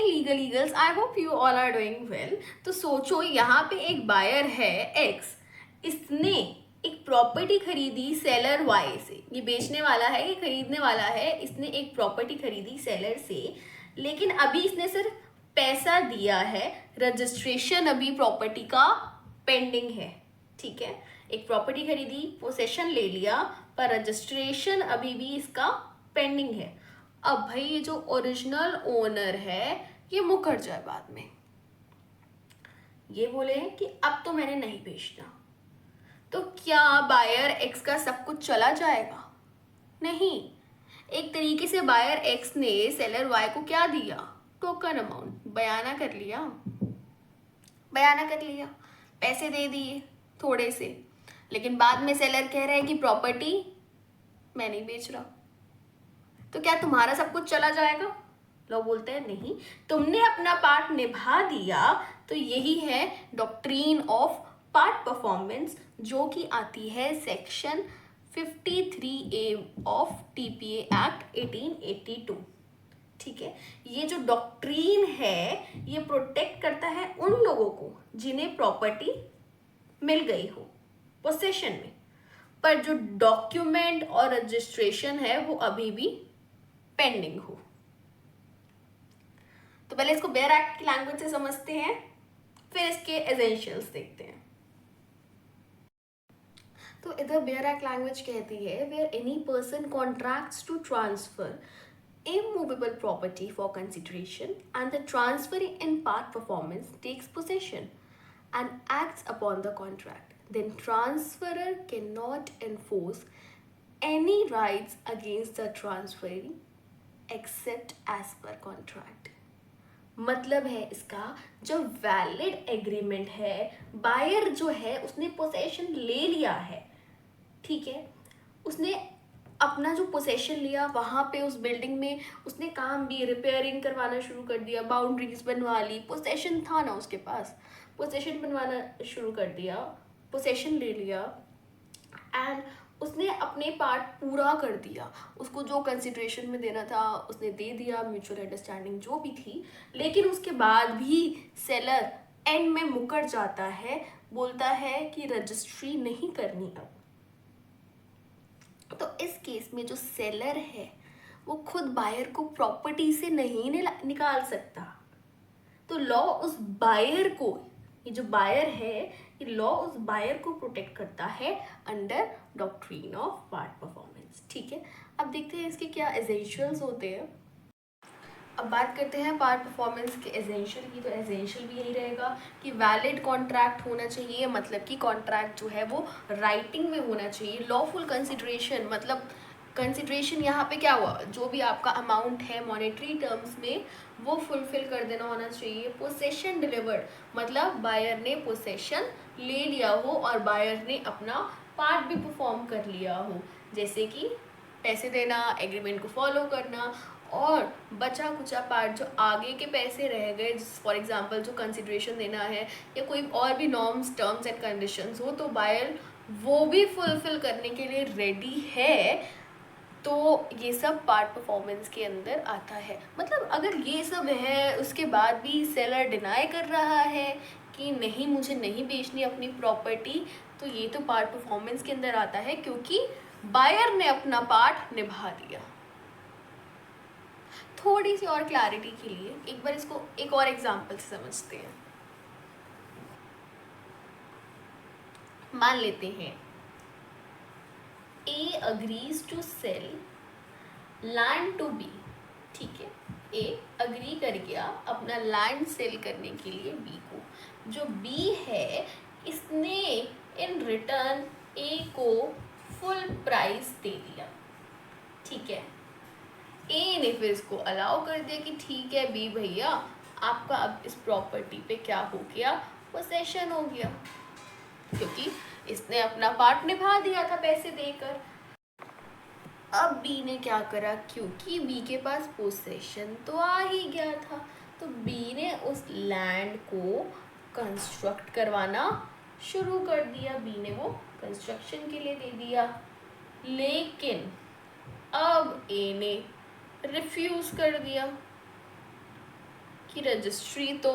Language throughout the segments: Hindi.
Legal eagles, I hope you all are doing well. तो सोचो यहाँ पे एक बायर है एक्स, इसने एक प्रॉपर्टी खरीदी सेलर वाई से। ये बेचने वाला है, ये खरीदने वाला है, इसने एक प्रॉपर्टी खरीदी सेलर से, लेकिन अभी इसने सिर्फ पैसा दिया है, रजिस्ट्रेशन अभी प्रॉपर्टी का पेंडिंग है। ठीक है, एक प्रॉपर्टी खरीदी, पोसेशन ले लिया, पर रजिस्ट्रेशन अभी भी इसका पेंडिंग है। अब भाई ये जो ओरिजिनल ओनर है ये मुकर जाए बाद में, ये बोले कि अब तो मैंने नहीं बेचना, तो क्या बायर एक्स का सब कुछ चला जाएगा? नहीं। एक तरीके से बायर एक्स ने सेलर वाई को क्या दिया? टोकन अमाउंट, बयाना कर लिया, बयाना कर लिया, पैसे दे दिए थोड़े से, लेकिन बाद में सेलर कह रहा है कि प्रॉपर्टी मैं नहीं बेच रहा, तो क्या तुम्हारा सब कुछ चला जाएगा? लोग बोलते हैं नहीं, तुमने अपना पार्ट निभा दिया। तो यही है डॉक्ट्रीन ऑफ पार्ट परफॉर्मेंस, जो कि आती है section 53A of TPA act 1882। ठीक है, ये जो डॉक्ट्रीन है ये प्रोटेक्ट करता है उन लोगों को जिन्हें प्रॉपर्टी मिल गई हो पोसेशन में, पर जो डॉक्यूमेंट और रजिस्ट्रेशन है वो अभी भी पेंडिंग हो। तो पहले इसको बेयर एक्ट की लैंग्वेज से समझते हैं, फिर इसके एसेंशियल्स देखते हैं। तो इधर बेयर एक्ट लैंग्वेज कहती है where any person contracts to transfer immovable property for consideration and the transferee in part performance takes possession and acts upon the contract, then transferor cannot enforce any rights against the transferee except as per contract। मतलब है इसका, जो वैलिड एग्रीमेंट है, बायर जो है उसने पोसेशन ले लिया है, ठीक है, उसने अपना जो पोसेशन लिया वहाँ पे उस बिल्डिंग में उसने काम भी, रिपेयरिंग करवाना शुरू कर दिया, बाउंड्रीज बनवा ली, पोसेशन था ना उसके पास, पोसेशन बनवाना शुरू कर दिया, पोसेशन ले लिया, एंड उसने अपने पार्ट पूरा कर दिया, उसको जो कंसिडरेशन में देना था उसने दे दिया, म्यूचुअल अंडरस्टैंडिंग जो भी थी, लेकिन उसके बाद भी सेलर एंड में मुकर जाता है, बोलता है कि रजिस्ट्री नहीं करनी अब। तो इस केस में जो सेलर है वो खुद बायर को प्रॉपर्टी से नहीं निकाल सकता, तो लॉ उस बायर को, ये जो बायर है ये लॉ उस बायर को प्रोटेक्ट करता है under doctrine of part performance. ठीक है, अब देखते हैं इसके क्या एसेंशियल्स होते हैं। अब बात करते हैं पार्ट परफॉर्मेंस के एसेंशियल की, तो एसेंशियल भी यही रहेगा कि वैलिड कॉन्ट्रैक्ट होना चाहिए, मतलब कि कॉन्ट्रैक्ट जो है वो राइटिंग में होना चाहिए, लॉफुल कंसिडरेशन, मतलब कंसिडरेशन यहाँ पे क्या हुआ, जो भी आपका अमाउंट है मॉनेटरी टर्म्स में वो फुलफिल कर देना होना चाहिए, पोसेशन डिलीवर्ड, मतलब बायर ने पोसेशन ले लिया हो और बायर ने अपना पार्ट भी परफॉर्म कर लिया हो, जैसे कि पैसे देना, एग्रीमेंट को फॉलो करना, और बचा कुचा पार्ट जो आगे के पैसे रह गए, फॉर एग्जांपल जो कंसिडरेशन देना है या कोई और भी नॉर्म्स, टर्म्स एंड कंडीशंस हो, तो बायर वो भी फुलफिल करने के लिए रेडी है, तो ये सब पार्ट परफॉर्मेंस के अंदर आता है। मतलब अगर ये सब है उसके बाद भी सेलर डिनाई कर रहा है कि नहीं मुझे नहीं बेचनी अपनी प्रॉपर्टी, तो ये तो पार्ट परफॉर्मेंस के अंदर आता है, क्योंकि बायर ने अपना पार्ट निभा दिया। थोड़ी सी और क्लैरिटी के लिए एक बार इसको एक और एग्जांपल से समझते हैं। मान लेते हैं A agrees to sell land to B. ठीक है, ए अग्री कर गया अपना लैंड सेल करने के लिए बी को। जो बी है इसने इन रिटर्न ए को फुल प्राइस दे दिया। ठीक है, ए ने फिर इसको अलाउ कर दिया कि ठीक है बी भैया, आपका अब इस प्रॉपर्टी पे क्या हो गया, पोसेशन हो गया, क्योंकि इसने अपना पार्ट निभा दिया था पैसे देकर। अब बी ने क्या करा, क्योंकि बी के पास पोसेशन तो आ ही गया था, तो बी ने उस लैंड को कंस्ट्रक्ट करवाना शुरू कर दिया, बी ने वो कंस्ट्रक्शन के लिए दे दिया। लेकिन अब ए ने रिफ्यूज कर दिया कि रजिस्ट्री तो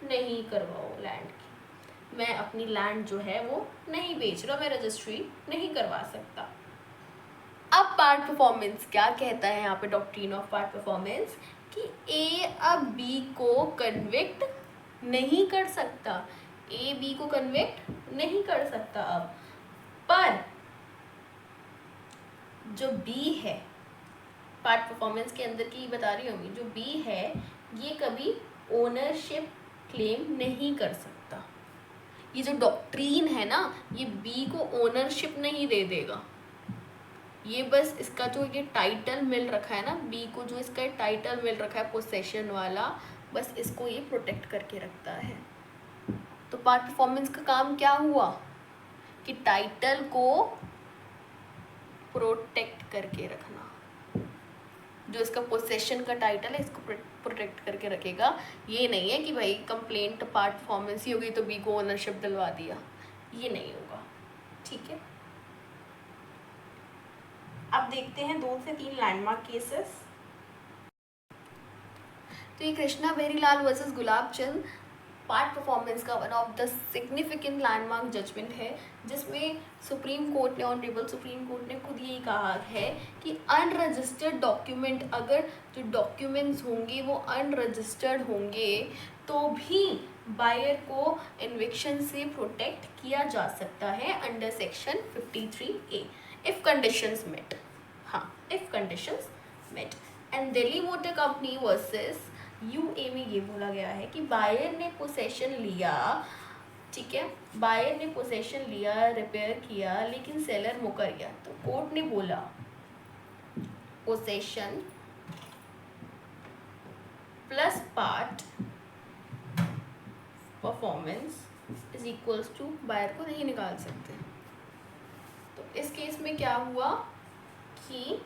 नहीं करवाओ लैंड की, मैं अपनी लैंड जो है वो नहीं बेच रहा, मैं रजिस्ट्री नहीं करवा सकता। अब पार्ट परफॉर्मेंस क्या कहता है यहाँ पे डॉक्ट्रिन ऑफ पार्ट परफॉर्मेंस, कि ए अब बी को कन्विक्ट नहीं कर सकता, ए बी को कन्विक्ट नहीं कर सकता। अब पर जो बी है, पार्ट परफॉर्मेंस के अंदर की बता रही हूँ, जो बी है ये कभी ओनरशिप क्लेम नहीं कर सकता। ये जो डॉक्ट्रीन है ना, ये बी को ओनरशिप नहीं दे देगा, ये बस इसका जो ये टाइटल मिल रखा है ना, बी को जो इसका टाइटल मिल रखा है पोसेशन वाला, बस इसको ये प्रोटेक्ट करके रखता है। तो पार्ट परफॉर्मेंस का काम क्या हुआ कि टाइटल को प्रोटेक्ट करके रखना, जो इसका पोसेशन का टाइटल है इसको प्रोटेक्ट करके रखेगा। ये नहीं है कि भाई कंप्लेंट पार्ट परफॉर्मेंस ही होगी तो बी को ओनरशिप दिलवा दिया, ये नहीं होगा। ठीक है, अब देखते हैं 2 से 3 लैंडमार्क केसेस। तो ये Krishna Berilal versus Gulab Chand part performance का one of the significant landmark judgement है, जिसमें सुप्रीम कोर्ट ने, ऑनरेबल सुप्रीम कोर्ट ने खुद यही कहा है कि अनरजिस्टर्ड डॉक्यूमेंट, अगर जो डॉक्यूमेंट्स होंगे वो अनरजिस्टर्ड होंगे तो भी बायर को इन्विक्शन से प्रोटेक्ट किया जा सकता है under section 53A if conditions met. हाँ, if conditions met. And Delhi motor company versus UA में ये बोला गया है कि बायर ने पोसेशन लिया, ठीक है, बायर ने पोसेशन लिया, रिपेयर किया, लेकिन सेलर मुकर गया, तो कोर्ट ने बोला possession plus part performance is equals to buyer को नहीं निकाल सकते। तो इस केस में क्या हुआ कि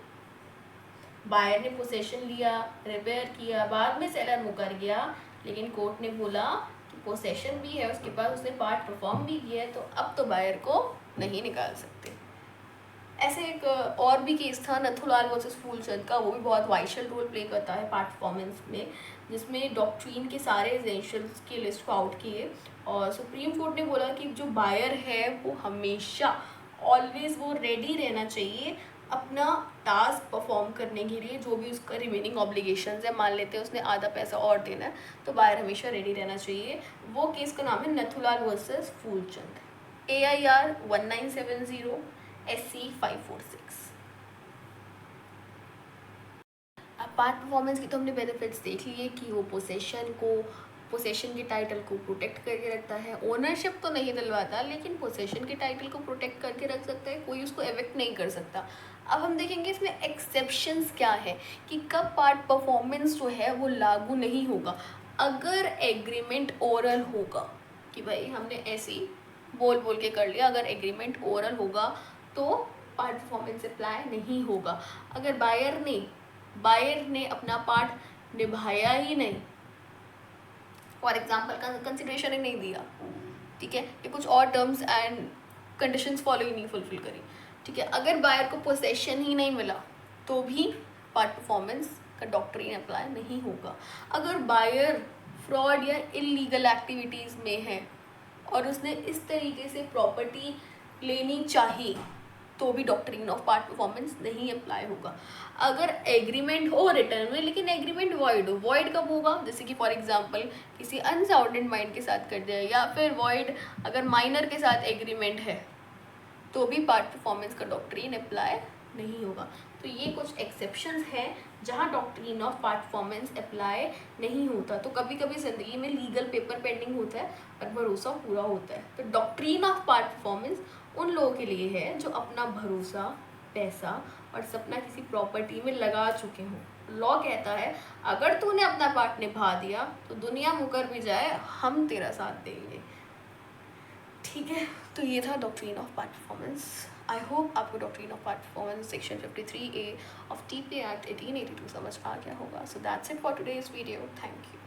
बायर ने पोसेशन लिया, रिपेयर किया, बाद में सेलर मुकर गया, लेकिन कोर्ट ने बोला कि पोसेशन भी है उसके पास, उसने पार्ट परफॉर्म भी किया है, तो अब तो बायर को नहीं निकाल सकते। ऐसे एक और भी केस था नथुलाल वर्सेस फूलचंद का, वो भी बहुत वाइटल रोल प्ले करता है पार्ट परफॉर्मेंस में, जिसमें डॉक्ट्रीन के सारे एसेंशियल्स की लिस्ट को आउट किए और सुप्रीम कोर्ट ने बोला कि जो बायर है वो हमेशा ऑलवेज वो रेडी रहना चाहिए अपना टास्क परफॉर्म करने के लिए, जो भी उसका रिमेनिंग ऑब्लिगेशंस है, मान लेते हैं उसने आधा पैसा और देना है, तो बायर हमेशा रेडी रहना चाहिए। वो केस का नाम है Nathulal versus Phoolchand, AIR 1970 SC 546। अब पार्ट परफॉर्मेंस की तो हमने बेनिफिट्स देख लिए कि वो पोसेशन के टाइटल को प्रोटेक्ट करके रखता है, ओनरशिप तो नहीं दिलवाता लेकिन पोसेशन के टाइटल को प्रोटेक्ट करके रख सकता है, कोई उसको एविक्ट नहीं कर सकता। अब हम देखेंगे इसमें एक्सेप्शंस क्या है कि कब पार्ट परफॉर्मेंस जो है वो लागू नहीं होगा। अगर एग्रीमेंट ओरल होगा कि भाई हमने ऐसे ही बोल के कर लिया, अगर एग्रीमेंट ओरल होगा तो पार्ट परफॉर्मेंस अप्लाई नहीं होगा। अगर बायर ने अपना पार्ट निभाया ही नहीं, फॉर एग्जाम्पल कंसिडरेशन ही नहीं दिया, ठीक है, ये कुछ और टर्म्स एंड कंडीशंस फॉलो ही नहीं फुलफिल करी, ठीक है, अगर बायर को पोसेशन ही नहीं मिला तो भी पार्ट परफॉर्मेंस का डॉक्ट्रिन अप्लाई नहीं होगा। अगर बायर फ्रॉड या इलीगल एक्टिविटीज़ में है और उसने इस तरीके से प्रॉपर्टी लेनी चाहिए तो भी डॉक्ट्रिन ऑफ पार्ट परफॉर्मेंस नहीं अप्लाई होगा। अगर एग्रीमेंट हो रिटर्न में लेकिन एग्रीमेंट वॉइड कब होगा, जैसे कि फॉर एग्जांपल किसी अनसाउंडेड माइंड के साथ कर दिया, या फिर वॉइड अगर माइनर के साथ एग्रीमेंट है तो भी पार्ट परफॉर्मेंस का डॉक्ट्रिन अप्लाई नहीं होगा। तो ये कुछ एक्सेप्शंस हैं जहाँ doctrine of part performance apply नहीं होता। तो कभी कभी ज़िंदगी में लीगल पेपर पेंडिंग होता है और भरोसा पूरा होता है। तो डॉक्ट्रिन ऑफ पार्ट परफॉर्मेंस उन लोगों के लिए है जो अपना भरोसा, पैसा और सपना किसी प्रॉपर्टी में लगा चुके हों। लॉ कहता है अगर तूने अपना पार्ट निभा दिया तो दुनिया मुकर भी जाए हम तेरा साथ देंगे, ठीक है। तो ये था doctrine of part performance. I hope आपको doctrine of part performance section 53A of TPA act 1882 समझ आ गया होगा। So that's it for today's video. Thank you.